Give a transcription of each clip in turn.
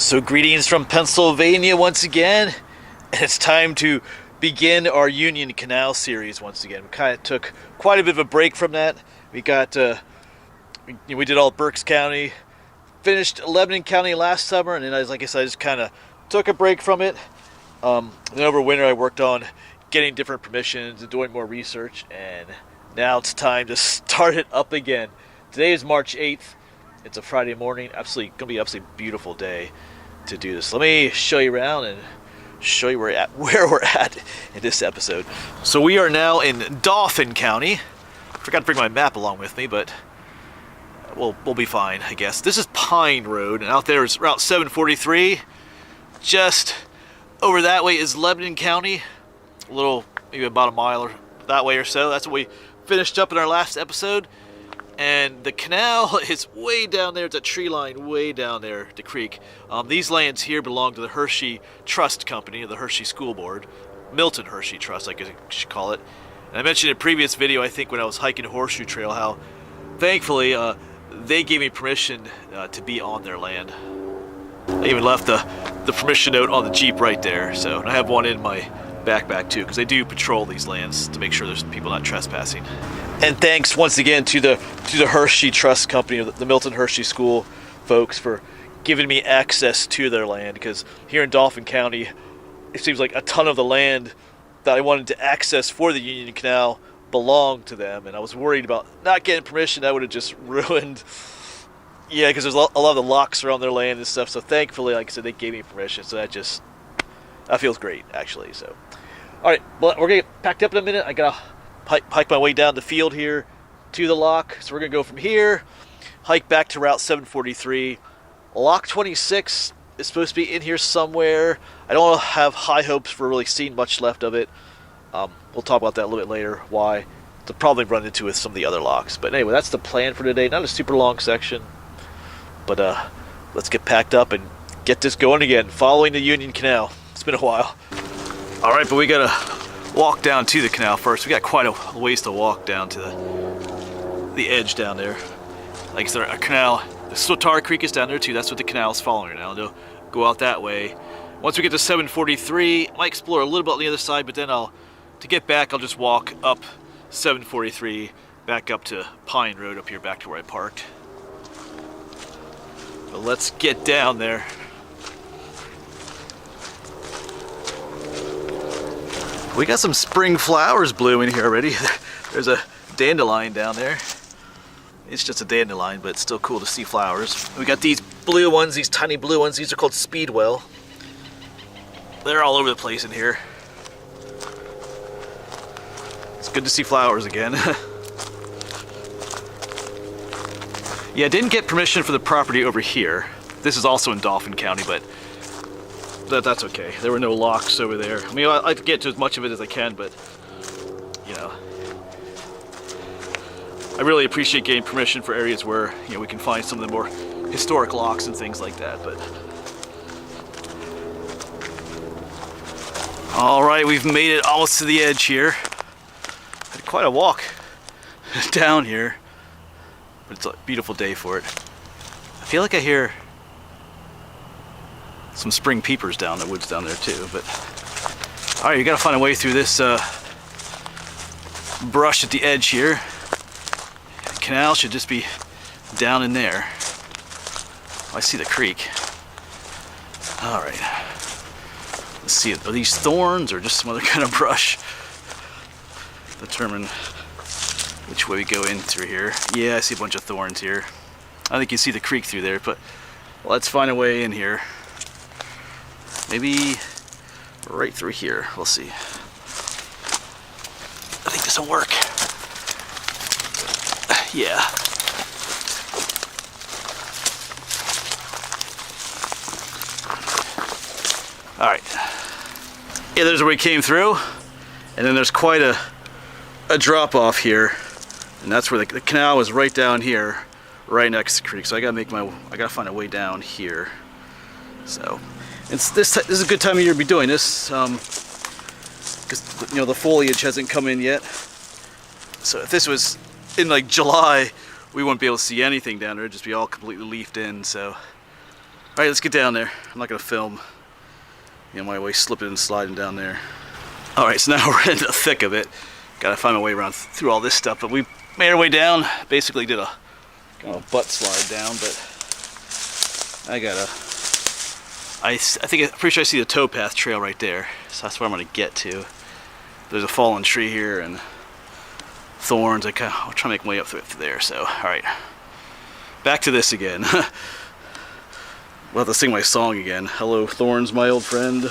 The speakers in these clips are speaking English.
So greetings from Pennsylvania once again, and it's time to begin our Union Canal series once again. We kind of took quite a bit of a break from that. We got, we did all Berks County, finished Lebanon County last summer, and then like I said, I just kind of took a break from it. Then over winter I worked on getting different permissions and doing more research, and now it's time to start it up again. Today is March 8th. It's a Friday morning. Gonna be an absolutely beautiful day to do this. Let me show you around and show you where we're at in this episode. So we are now in Dauphin County. Forgot to bring my map along with me, but we'll be fine, I guess. This is Pine Road, and out there is Route 743. Just over that way is Lebanon County. A little, maybe about a mile or that way or so. That's what we finished up in our last episode. And the canal is way down there. It's a tree line way down there, the creek. These lands here belong to the Hershey Trust Company, the Hershey School Board. Milton Hershey Trust, I guess you should call it. And I mentioned in a previous video, I think when I was hiking Horseshoe Trail, how thankfully they gave me permission to be on their land. I even left the permission note on the Jeep right there. So, and I have one in my backpack too, because they do patrol these lands to make sure there's people not trespassing. And thanks once again to the Hershey Trust Company, the Milton Hershey School folks, for giving me access to their land, because here in Dauphin County, it seems like a ton of the land that I wanted to access for the Union Canal belonged to them, and I was worried about not getting permission. That would have just ruined, yeah, because there's a lot of the locks around their land and stuff. So thankfully, like I said, they gave me permission, so that feels great, actually. So, all right, well, we're gonna get packed up in a minute. I gotta hike my way down the field here to the lock. So we're gonna go from here, hike back to Route 743. Lock 26 is supposed to be in here somewhere. I don't have high hopes for really seeing much left of it. We'll talk about that a little bit later, why to probably run into with some of the other locks. But anyway, that's the plan for today. Not a super long section, but let's get packed up and get this going again, following the Union Canal. It's been a while. All right, but we gotta walk down to the canal first. We got quite a ways to walk down to the edge down there. Like I said, a canal, the Sotar Creek is down there too. That's what the canal is following right now. They'll go out that way. Once we get to 743, I might explore a little bit on the other side, but then to get back, I'll just walk up 743 back up to Pine Road up here, back to where I parked. But let's get down there. We got some spring flowers blooming here already. There's a dandelion down there. It's just a dandelion, but it's still cool to see flowers. We got these blue ones, these tiny blue ones. These are called Speedwell. They're all over the place in here. It's good to see flowers again. Yeah, I didn't get permission for the property over here. This is also in Dauphin County, but that's okay. There were no locks over there. I mean, I like to get to as much of it as I can, but you know, I really appreciate getting permission for areas where, you know, we can find some of the more historic locks and things like that. But all right, we've made it almost to the edge here. Had quite a walk down here, but it's a beautiful day for it. I feel like I hear some spring peepers down the woods down there too, but all right, you gotta find a way through this brush at the edge here. The canal should just be down in there. Oh, I see the creek. All right, let's see, are these thorns or just some other kind of brush? Determine which way we go in through here. Yeah, I see a bunch of thorns here. I think you see the creek through there, but let's find a way in here. Maybe right through here. We'll see. I think this will work. Yeah. All right. Yeah, there's where we came through, and then there's quite a drop off here, and that's where the canal was right down here, right next to the creek. So I gotta find a way down here. So. This is a good time of year to be doing this, because you know the foliage hasn't come in yet. So if this was in like July, we wouldn't be able to see anything down there. It'd just be all completely leafed in. So, all Alright, let's get down there. I'm not going to film my way slipping and sliding down there. Alright, so now we're in the thick of it. Gotta find my way around through all this stuff, but we made our way down. Basically did a kind of a butt slide down, but I'm pretty sure I see the towpath trail right there. So that's where I'm going to get to. There's a fallen tree here and thorns. I'll try to make my way up through there. So, alright. Back to this again. We'll have to sing my song again. Hello, thorns, my old friend.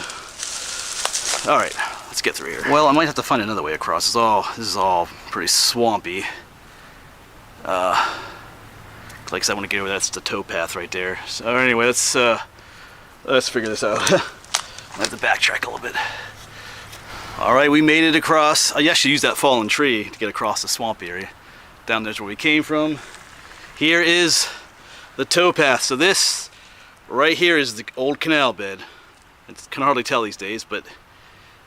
Alright, let's get through here. Well, I might have to find another way across. This is all pretty swampy. Like I said, I want to get over that. That's the towpath right there. So anyway, let's figure this out. I have to backtrack a little bit. Alright, we made it across. I actually used that fallen tree to get across the swamp area. Down there's where we came from. Here is the towpath. So this right here is the old canal bed. It's can hardly tell these days, but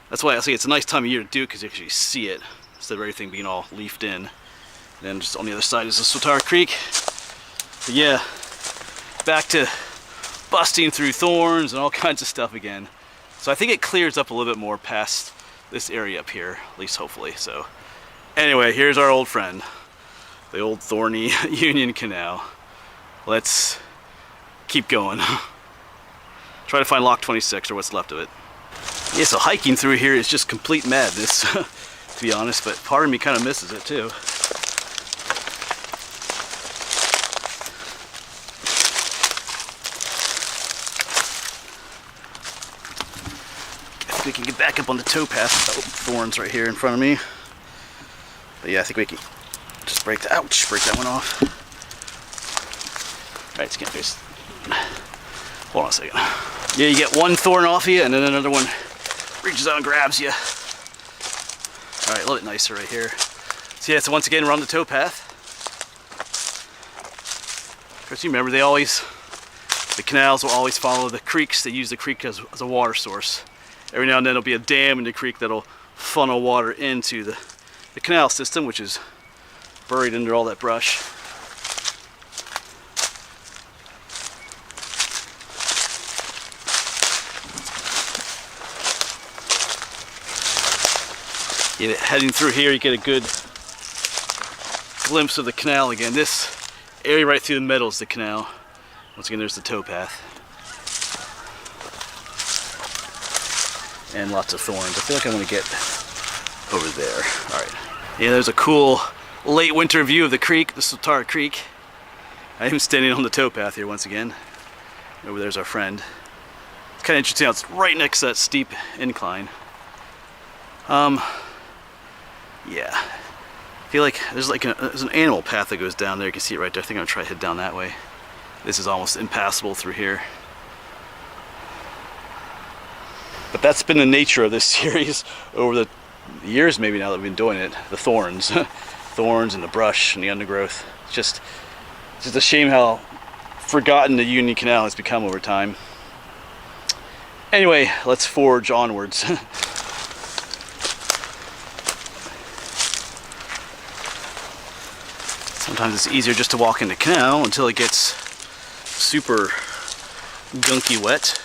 that's why I say it's a nice time of year to do it, because you actually see it instead of everything being all leafed in. And then just on the other side is the Swatara Creek. But yeah, back to busting through thorns and all kinds of stuff again. So I think it clears up a little bit more past this area up here, at least hopefully. So anyway, here's our old friend, the old thorny Union Canal. Let's keep going. Try to find Lock 26 or what's left of it. Yeah, so hiking through here is just complete madness, to be honest, but part of me kind of misses it too. I think we can get back up on the towpath. Oh, thorns right here in front of me. But yeah, I think we can just break that. Ouch! Break that one off. All right, let's get this. Hold on a second. Yeah, you get one thorn off you, and then another one reaches out and grabs you. All right, a little bit nicer right here. So yeah, so once again, we're on the towpath. Of course, you remember the canals will always follow the creeks. They use the creek as a water source. Every now and then there'll be a dam in the creek that'll funnel water into the canal system, which is buried under all that brush. Yeah, heading through here, you get a good glimpse of the canal again. This area right through the middle is the canal. Once again, there's the towpath. And lots of thorns. I feel like I want to get over there. Alright. Yeah, there's a cool late winter view of the creek, the Swatara Creek. I am standing on the towpath here once again. Over there's our friend. It's kind of interesting how it's right next to that steep incline. Yeah, I feel like there's an animal path that goes down there. You can see it right there. I think I'm gonna try to head down that way. This is almost impassable through here. But that's been the nature of this series over the years, maybe now that we've been doing it. The thorns, thorns and the brush and the undergrowth. It's just a shame how forgotten the Union Canal has become over time. Anyway, let's forge onwards. Sometimes it's easier just to walk in the canal until it gets super gunky wet.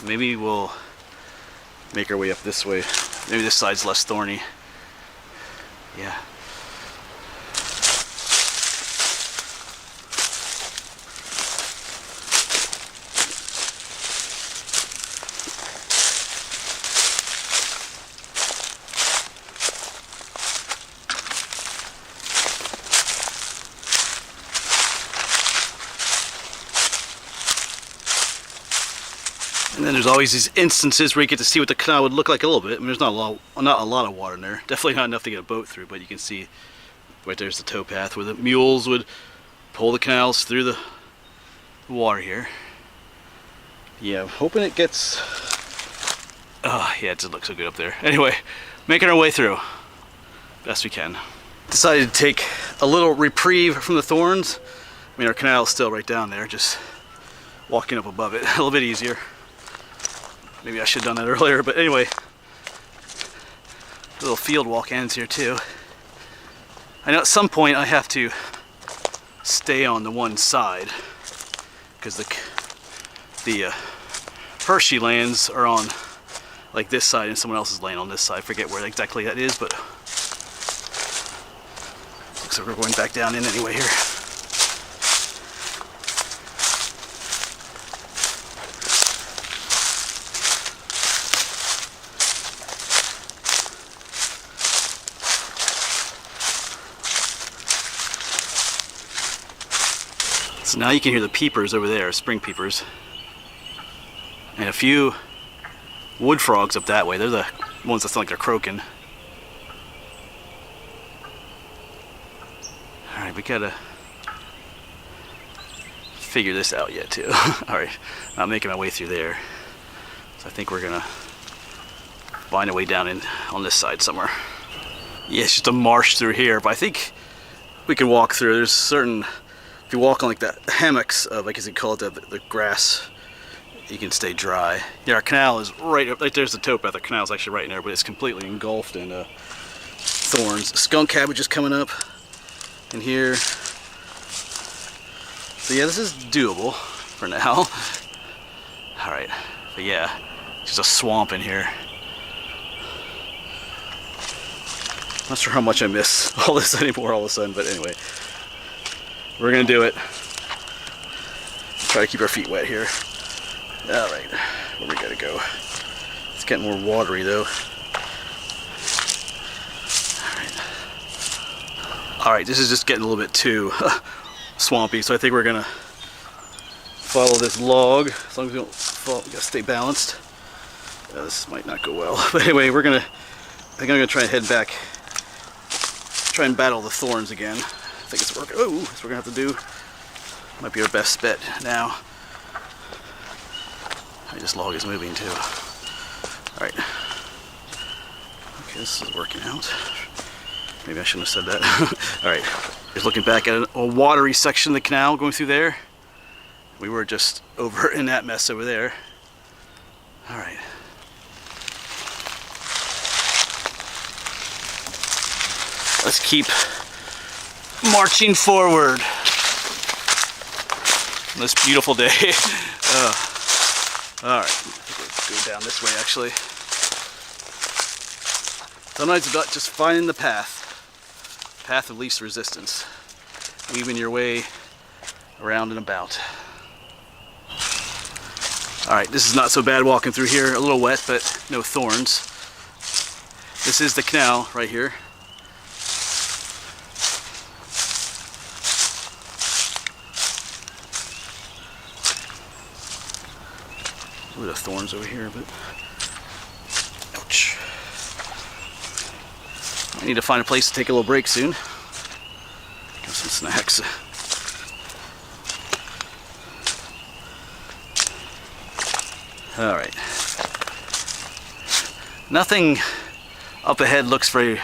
Maybe we'll make our way up this way. Maybe this side's less thorny. Yeah. And then there's always these instances where you get to see what the canal would look like a little bit. I mean, there's not a lot of water in there. Definitely not enough to get a boat through, but you can see right there's the towpath where the mules would pull the canals through the water here. Yeah, I'm hoping it gets... Oh, yeah, it doesn't look so good up there. Anyway, making our way through best we can. Decided to take a little reprieve from the thorns. I mean, our canal is still right down there, just walking up above it a little bit easier. Maybe I should have done that earlier, but anyway. Little field walk ends here too. I know at some point I have to stay on the one side because the Hershey lands are on like this side and someone else is laying on this side. I forget where exactly that is, but looks like we're going back down in anyway here. So now you can hear the peepers over there, spring peepers. And a few wood frogs up that way. They're the ones that sound like they're croaking. Alright, we gotta figure this out yet too. Alright, I'm making my way through there. So I think we're gonna find a way down in on this side somewhere. Yeah, it's just a marsh through here, but I think we can walk through. There's certain, if you walk on like the hammocks of, I guess you call it the grass, you can stay dry. Yeah, our canal is right up, like there's the towpath. The canal's actually right in there, but it's completely engulfed in thorns. Skunk cabbage is coming up in here. So yeah, this is doable for now. Alright, but yeah, just a swamp in here. Not sure how much I miss all this anymore all of a sudden, but anyway. We're gonna do it. Try to keep our feet wet here. Alright, where we gotta go? It's getting more watery though. Alright, this is just getting a little bit too swampy, so I think we're gonna follow this log. As long as we don't fall, we gotta stay balanced. This might not go well. But anyway, I think I'm gonna try and head back. Try and battle the thorns again. I think it's working. Oh, that's what we're gonna have to do. Might be our best bet now. This log is moving too. Alright. Okay, this is working out. Maybe I shouldn't have said that. Alright. Just looking back at a watery section of the canal going through there. We were just over in that mess over there. Alright. Let's keep marching forward on this beautiful day. Alright, go down this way actually. Sometimes it's about just finding the path of least resistance, weaving your way around and about. Alright, this is not so bad walking through here, a little wet but no thorns. This is the canal right here. A little bit of thorns over here, but ouch. I need to find a place to take a little break soon. Get some snacks. Alright. Nothing up ahead looks very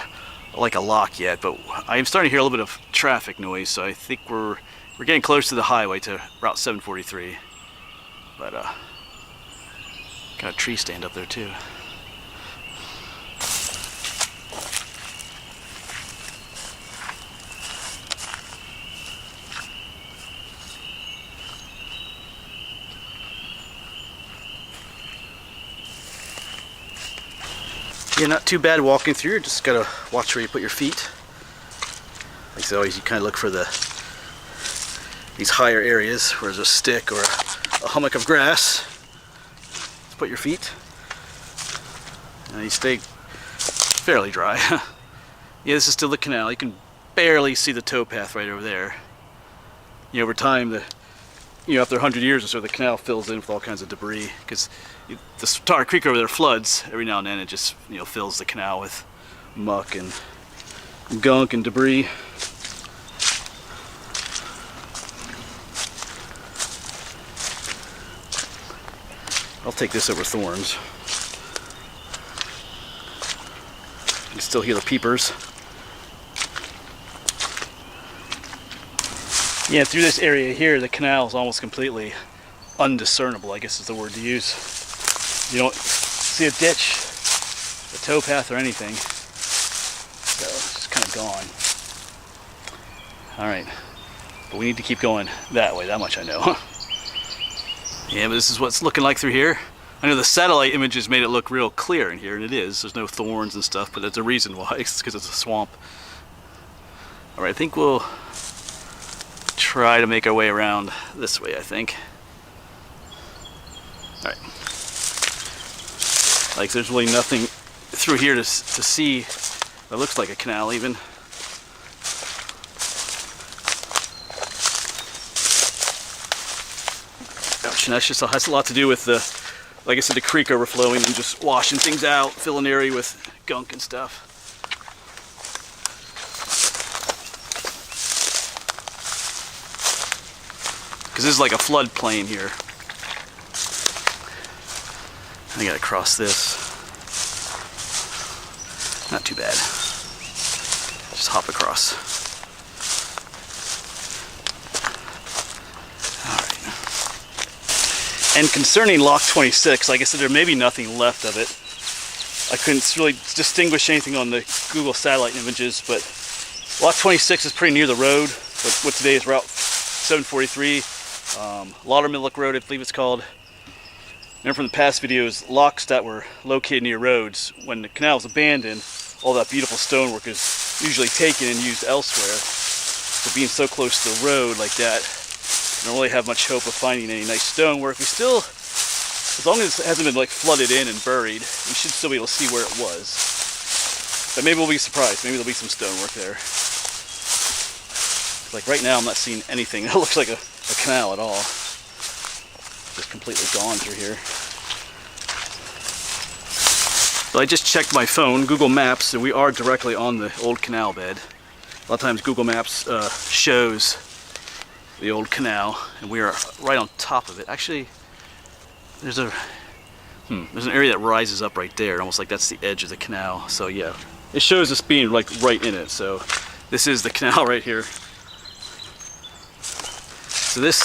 like a lock yet, but I'm starting to hear a little bit of traffic noise, so I think we're getting close to the highway, to Route 743. But got a tree stand up there too. Yeah, not too bad walking through. Just gotta watch where you put your feet. Like always, you kind of look for these higher areas where there's a stick or a hummock of grass. Put your feet, and you stay fairly dry. Yeah, this is still the canal. You can barely see the towpath right over there. You know, over time, after 100 years or so, the canal fills in with all kinds of debris because the Tar Creek over there floods every now and then. It just fills the canal with muck and gunk and debris. I'll take this over thorns. You can still hear the peepers. Yeah, through this area here, the canal is almost completely undiscernible, I guess is the word to use. You don't see a ditch, a towpath, or anything. So it's just kind of gone. Alright, but we need to keep going that way, that much I know. Yeah, but this is what it's looking like through here. I know the satellite images made it look real clear in here, and it is. There's no thorns and stuff, but there's a reason why. It's because it's a swamp. All right, I think we'll try to make our way around this way, I think. All right. Like, there's really nothing through here to see that looks like a canal, even. Ouch, and that's a lot to do with the, like I said, the creek overflowing and just washing things out, filling the area with gunk and stuff. Because this is like a floodplain here. I gotta cross this. Not too bad. Just hop across. Alright. And concerning Lock 26, like I said, there may be nothing left of it. I couldn't really distinguish anything on the Google satellite images, but Lock 26 is pretty near the road. What today is Route 743. Laudermilk Road, I believe it's called. And from the past videos, locks that were located near roads, when the canal was abandoned, all that beautiful stonework is usually taken and used elsewhere. So being so close to the road like that, I don't really have much hope of finding any nice stonework. We still, as long as it hasn't been like flooded in and buried, we should still be able to see where it was. But maybe we'll be surprised. Maybe there'll be some stonework there. Like right now, I'm not seeing anything that looks like a canal at all. Just completely gone through here. But I just checked my phone, Google Maps, and we are directly on the old canal bed. A lot of times Google Maps shows the old canal, and we are right on top of it. Actually, there's an area that rises up right there, almost like that's the edge of the canal. So yeah, it shows us being like right in it. So this is the canal right here. So this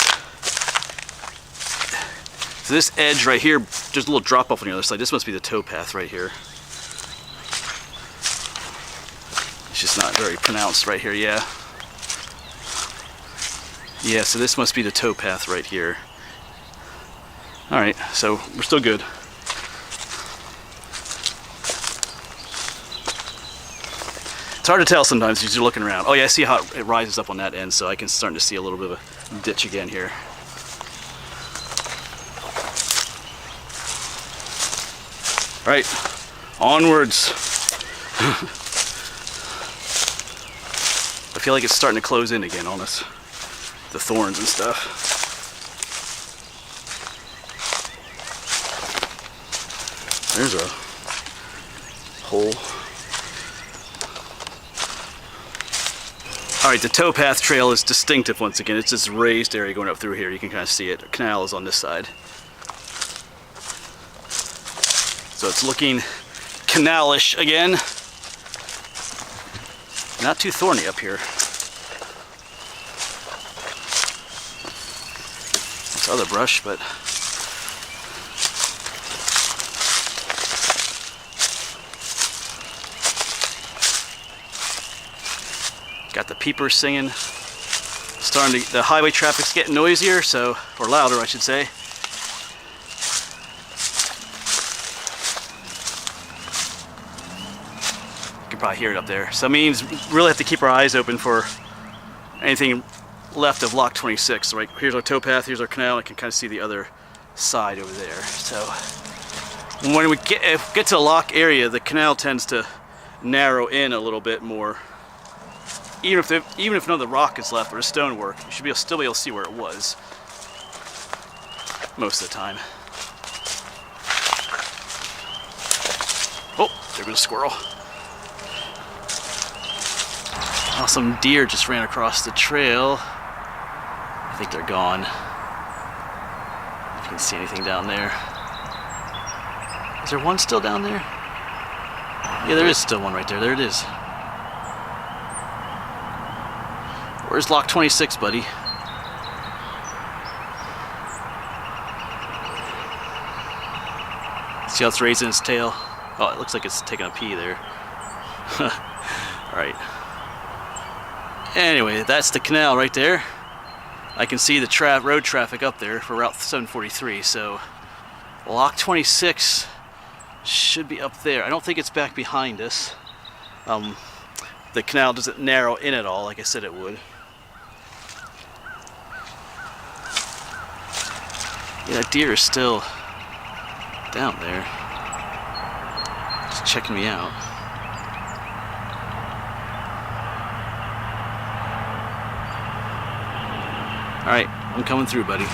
edge right here, there's a little drop off on the other side. This must be the towpath right here. It's just not very pronounced right here, yeah. Yeah, so this must be the towpath right here. Alright, so we're still good. It's hard to tell sometimes as you're looking around. Oh yeah, I see how it rises up on that end, so I can start to see a little bit of a ditch again here. All right, onwards. I feel like it's starting to close in again on us. The thorns and stuff. There's a hole. All right, the towpath trail is distinctive once again. It's this raised area going up through here. You can kind of see it. The canal is on this side. So it's looking canalish again. Not too thorny up here. It's other brush, but got the peepers singing. The highway traffic's getting noisier, or louder, I should say. You can probably hear it up there. So that means we really have to keep our eyes open for anything left of Lock 26. Right, here's our towpath, here's our canal. I can kind of see the other side over there. So when we get to the lock area, the canal tends to narrow in a little bit more. Even if none of the rock is left or the stonework, you should still be able to see where it was most of the time. Oh, there goes a squirrel. Oh, some deer just ran across the trail. I think they're gone. If you can see anything down there. Is there one still down there? Yeah, there is still one right there. There it is. Where's Lock 26, buddy? See how it's raising its tail? Oh, it looks like it's taking a pee there. Alright. Anyway, that's the canal right there. I can see the road traffic up there for Route 743, so Lock 26 should be up there. I don't think it's back behind us. The canal doesn't narrow in at all like I said it would. Yeah, that deer is still down there. Just checking me out. Alright, I'm coming through, buddy.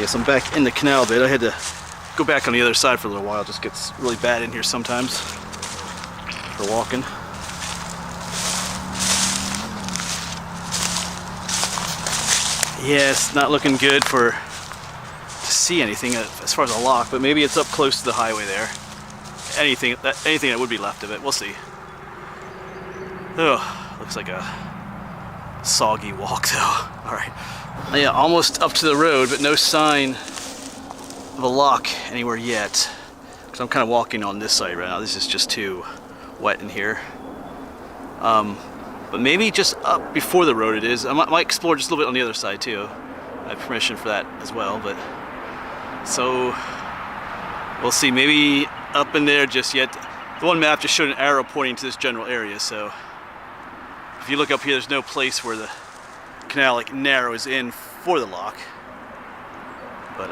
Yes, I'm back in the canal a bit. I had to go back on the other side for a little while. It just gets really bad in here sometimes for walking. Yeah, it's not looking good to see anything as far as a lock, but maybe it's up close to the highway there. Anything that would be left of it. We'll see. Oh, looks like a soggy walk though. Alright. Yeah, almost up to the road, but no sign of a lock anywhere yet. Because I'm kind of walking on this side right now. This is just too wet in here. But maybe just up before the road it is. I might explore just a little bit on the other side too. I have permission for that as well, but so we'll see. Maybe up in there just yet. The one map just showed an arrow pointing to this general area, so if you look up here, there's no place where the canal like narrows in for the lock. But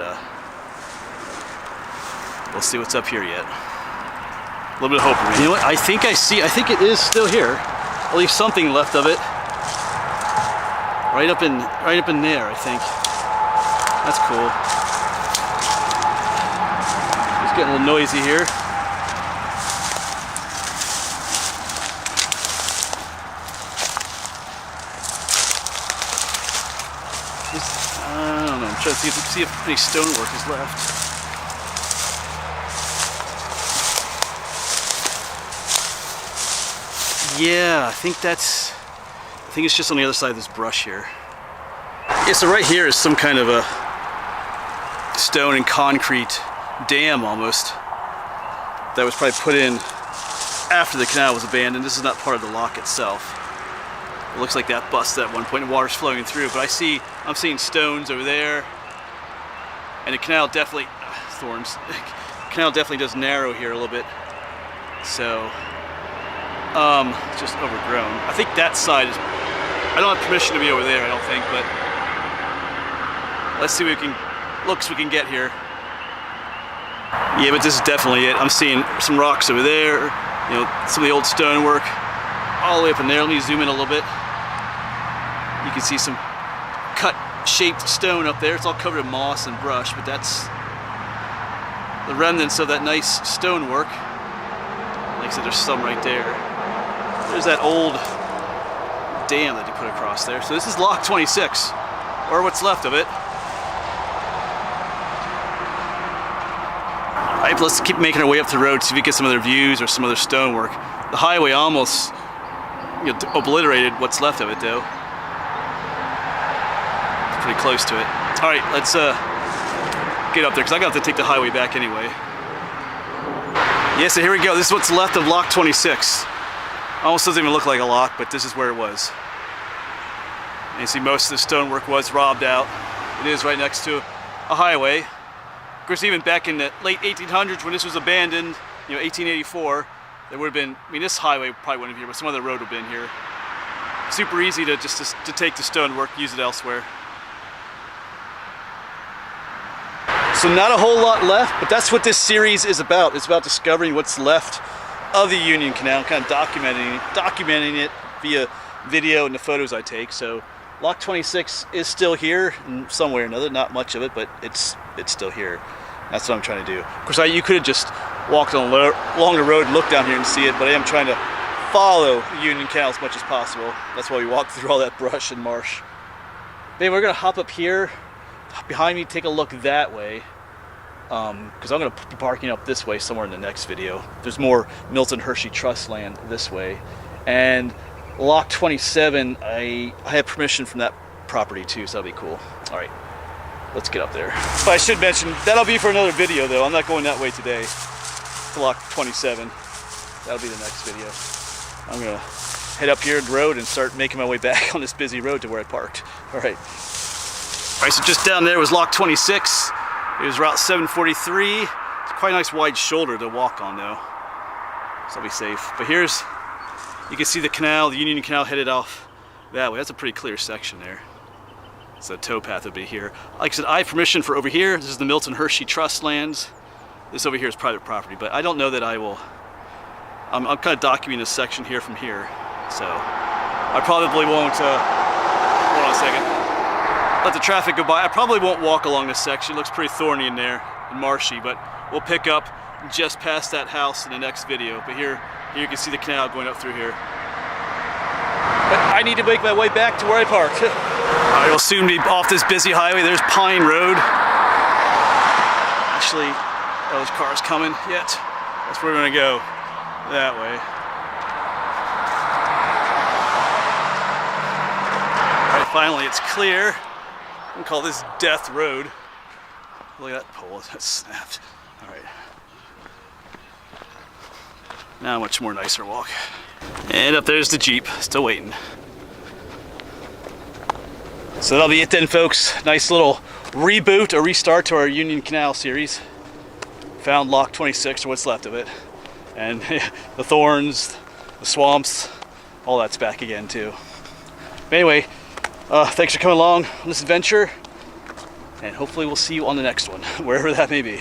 we'll see what's up here yet. A little bit of hope. You know what? I think it is still here. At least something left of it. Right up in there, I think. That's cool. It's getting a little noisy here. I don't know. I'm trying to see if any stonework is left. Yeah, I think it's just on the other side of this brush here. Yeah, so right here is some kind of a stone and concrete dam almost that was probably put in after the canal was abandoned. This is not part of the lock itself. It looks like that busted at one point and water's flowing through, but I'm seeing stones over there. And the canal definitely, thorns, the canal definitely does narrow here a little bit. So, it's just overgrown. I think that side is, I don't have permission to be over there, I don't think, but let's see what we can get here. Yeah, but this is definitely it. I'm seeing some rocks over there, you know, some of the old stonework, all the way up in there. Let me zoom in a little bit. You can see some cut-shaped stone up there. It's all covered in moss and brush, but that's the remnants of that nice stonework. Like I said, there's some right there. There's that old dam that you put across there. So this is Lock 26, or what's left of it. Alright, let's keep making our way up the road, see if we get some other views or some other stonework. The highway almost obliterated what's left of it though. It's pretty close to it. Alright, let's get up there, because I'm going to have to take the highway back anyway. Yeah, so here we go. This is what's left of Lock 26. Almost doesn't even look like a lock, but this is where it was. And you see most of the stonework was robbed out. It is right next to a highway. Of course, even back in the late 1800s when this was abandoned, you know, 1884, there would have been, I mean, this highway probably wouldn't have been here, but some other road would have been here. Super easy to to take the stonework, use it elsewhere. So not a whole lot left, but that's what this series is about. It's about discovering what's left of the Union Canal, kind of documenting it via video and the photos I take. So Lock 26 is still here in some way or another, not much of it, but it's still here. That's what I'm trying to do. Of course, you could have just walked along the road and looked down here and see it, but I am trying to follow the Union Canal as much as possible. That's why we walked through all that brush and marsh. But anyway, we're gonna hop up here behind me, take a look that way. Because I'm going to be parking up this way somewhere in the next video. There's more Milton Hershey Trust land this way. And Lock 27, I have permission from that property too, so that'll be cool. Alright, let's get up there. But I should mention, that'll be for another video though. I'm not going that way today to Lock 27. That'll be the next video. I'm going to head up here the road and start making my way back on this busy road to where I parked. Alright. Alright, so just down there was lock 26. It was route 743. It's quite a nice wide shoulder to walk on though, so I'll be safe. But here's, you can see the canal, the Union Canal headed off that way. That's a pretty clear section there. So the towpath would be here. Like I said, I have permission for over here. This is the Milton Hershey Trust lands. This over here is private property, but I don't know that I will. I'm kind of documenting this section here from here, so I probably won't. Hold on a second. Let the traffic go by. I probably won't walk along this section. It looks pretty thorny in there and marshy, but we'll pick up just past that house in the next video. But here you can see the canal going up through here. But I need to make my way back to where I parked. I will soon be off this busy highway. There's Pine Road. Actually, those cars coming yet. That's where we're gonna go. That way. All right, finally it's clear. I'm gonna call this Death Road. Look at that pole, that snapped. All right. Now a much more nicer walk. And up there's the Jeep, still waiting. So that'll be it then, folks. Nice little reboot or restart to our Union Canal series. Found lock 26, or what's left of it. And the thorns, the swamps, all that's back again too. But anyway, thanks for coming along on this adventure. And hopefully we'll see you on the next one, wherever that may be.